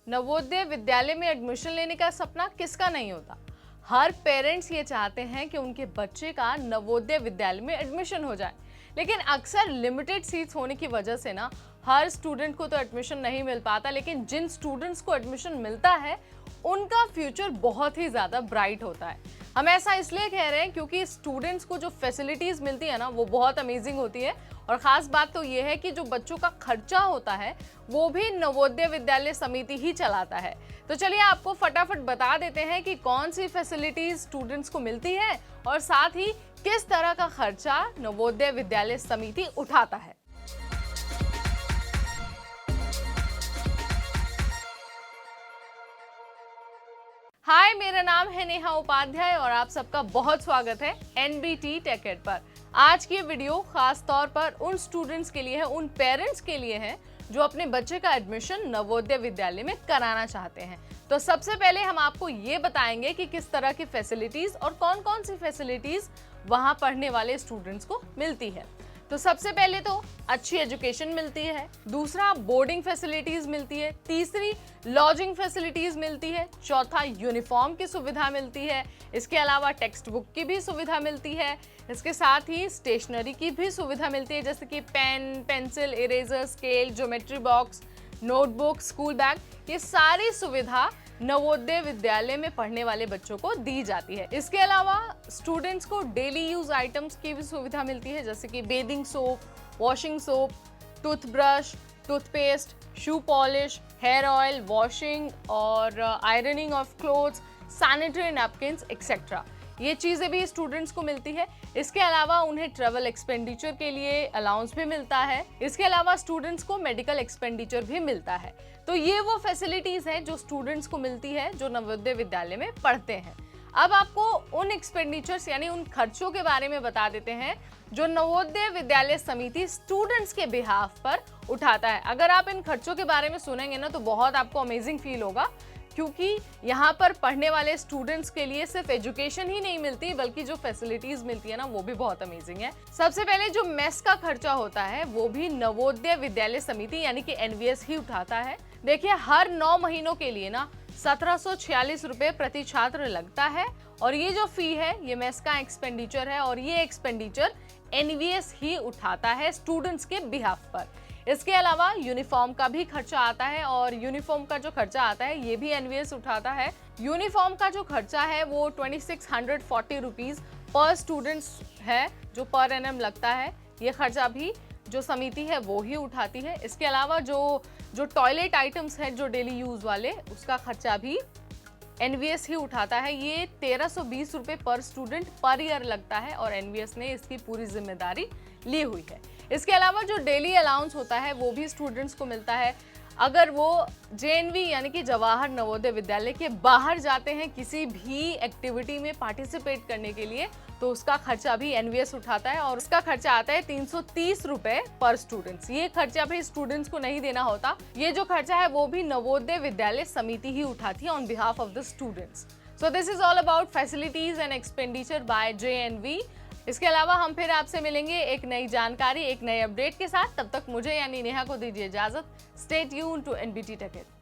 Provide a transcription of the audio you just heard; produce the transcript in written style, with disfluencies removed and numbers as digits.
नवोदय विद्यालय में एडमिशन लेने का सपना किसका नहीं होता। हर पेरेंट्स ये चाहते हैं कि उनके बच्चे का नवोदय विद्यालय में एडमिशन हो जाए, लेकिन अक्सर लिमिटेड सीट्स होने की वजह से ना हर स्टूडेंट को तो एडमिशन नहीं मिल पाता। लेकिन जिन स्टूडेंट्स को एडमिशन मिलता है उनका फ्यूचर बहुत ही ज़्यादा ब्राइट होता है। हम ऐसा इसलिए कह रहे हैं क्योंकि स्टूडेंट्स को जो फैसिलिटीज़ मिलती है ना वो बहुत अमेजिंग होती है। और ख़ास बात तो ये है कि जो बच्चों का खर्चा होता है वो भी नवोदय विद्यालय समिति ही चलाता है। तो चलिए आपको फटाफट बता देते हैं कि कौन सी फैसिलिटीज़ स्टूडेंट्स को मिलती है और साथ ही किस तरह का खर्चा नवोदय विद्यालय समिति उठाता है। हाय, मेरा नाम है नेहा उपाध्याय और आप सबका बहुत स्वागत है एनबीटी टेक एड पर। आज की वीडियो खास तौर पर उन स्टूडेंट्स के लिए है, उन पेरेंट्स के लिए है जो अपने बच्चे का एडमिशन नवोदय विद्यालय में कराना चाहते हैं। तो सबसे पहले हम आपको ये बताएंगे कि किस तरह की फैसिलिटीज और कौन कौन सी फैसिलिटीज वहां पढ़ने वाले स्टूडेंट्स को मिलती है। तो सबसे पहले तो अच्छी एजुकेशन मिलती है, दूसरा बोर्डिंग फैसिलिटीज मिलती है, तीसरी लॉजिंग फैसिलिटीज मिलती है, चौथा यूनिफॉर्म की सुविधा मिलती है, इसके अलावा टेक्स्ट बुक की भी सुविधा मिलती है, इसके साथ ही स्टेशनरी की भी सुविधा मिलती है जैसे कि pen, pencil, eraser, scale, geometry box, notebook, school bag. ये सारी सुविधा नवोदय विद्यालय में पढ़ने वाले बच्चों को दी जाती है। इसके अलावा स्टूडेंट्स को डेली यूज आइटम्स की भी सुविधा मिलती है जैसे कि bathing soap, washing soap, toothbrush, toothpaste, shoe polish, hair oil, washing और ironing of clothes, sanitary napkins etcetera. ये चीज़ें भी स्टूडेंट्स को मिलती है। इसके अलावा उन्हें ट्रैवल एक्सपेंडिचर के लिए अलाउंस भी मिलता है। इसके अलावा स्टूडेंट्स को मेडिकल एक्सपेंडिचर भी मिलता है। तो ये वो फैसिलिटीज़ हैं जो स्टूडेंट्स को मिलती है जो नवोदय विद्यालय में पढ़ते हैं। अब आपको उन एक्सपेंडिचर्स यानी उन खर्चों के बारे में बता देते हैं जो नवोदय विद्यालय समिति स्टूडेंट्स के बिहाफ पर उठाता है। अगर आप इन खर्चों के बारे में सुनेंगे ना तो बहुत आपको अमेजिंग फील होगा, क्योंकि यहाँ पर पढ़ने वाले स्टूडेंट्स के लिए सिर्फ एजुकेशन ही नहीं मिलती बल्कि जो फैसिलिटीज मिलती है ना वो भी बहुत अमेजिंग है। सबसे पहले जो मेस का खर्चा होता है वो भी नवोदय विद्यालय समिति यानी कि एनवीएस ही उठाता है। देखिए, हर 9 महीनों के लिए ना 1746 रुपए प्रति छात्र लगता है और ये जो फी है ये मेस का एक्सपेंडिचर है और ये एक्सपेंडिचर एनवीएस ही उठाता है स्टूडेंट्स के बिहाफ पर। इसके अलावा यूनिफॉर्म का भी खर्चा आता है और यूनिफॉर्म का जो खर्चा आता है ये भी एनवीएस उठाता है। यूनिफॉर्म का जो खर्चा है वो 2640 रुपीज़ पर स्टूडेंट्स है जो पर एनम लगता है। ये खर्चा भी जो समिति है वो ही उठाती है। इसके अलावा जो टॉयलेट आइटम्स है जो डेली यूज़ वाले उसका खर्चा भी एनवीएस ही उठाता है। ये 1320 रुपये पर स्टूडेंट पर ईयर लगता है और एनवीएस ने इसकी पूरी जिम्मेदारी ली हुई है। इसके अलावा जो डेली अलाउंस होता है वो भी स्टूडेंट्स को मिलता है। अगर वो जेएनवी यानी कि जवाहर नवोदय विद्यालय के बाहर जाते हैं किसी भी एक्टिविटी में पार्टिसिपेट करने के लिए तो उसका खर्चा भी एनवीएस उठाता है और उसका खर्चा आता है 330 रुपए पर स्टूडेंट्स। ये खर्चा भी स्टूडेंट्स को नहीं देना होता, ये जो खर्चा है वो भी नवोदय विद्यालय समिति ही उठाती है on behalf of the students. So this is all about facilities and expenditure bye JNV. इसके अलावा हम फिर आपसे मिलेंगे एक नई जानकारी, एक नए अपडेट के साथ। तब तक मुझे यानी नेहा को दीजिए इजाजत। Stay tuned to NBT tech add.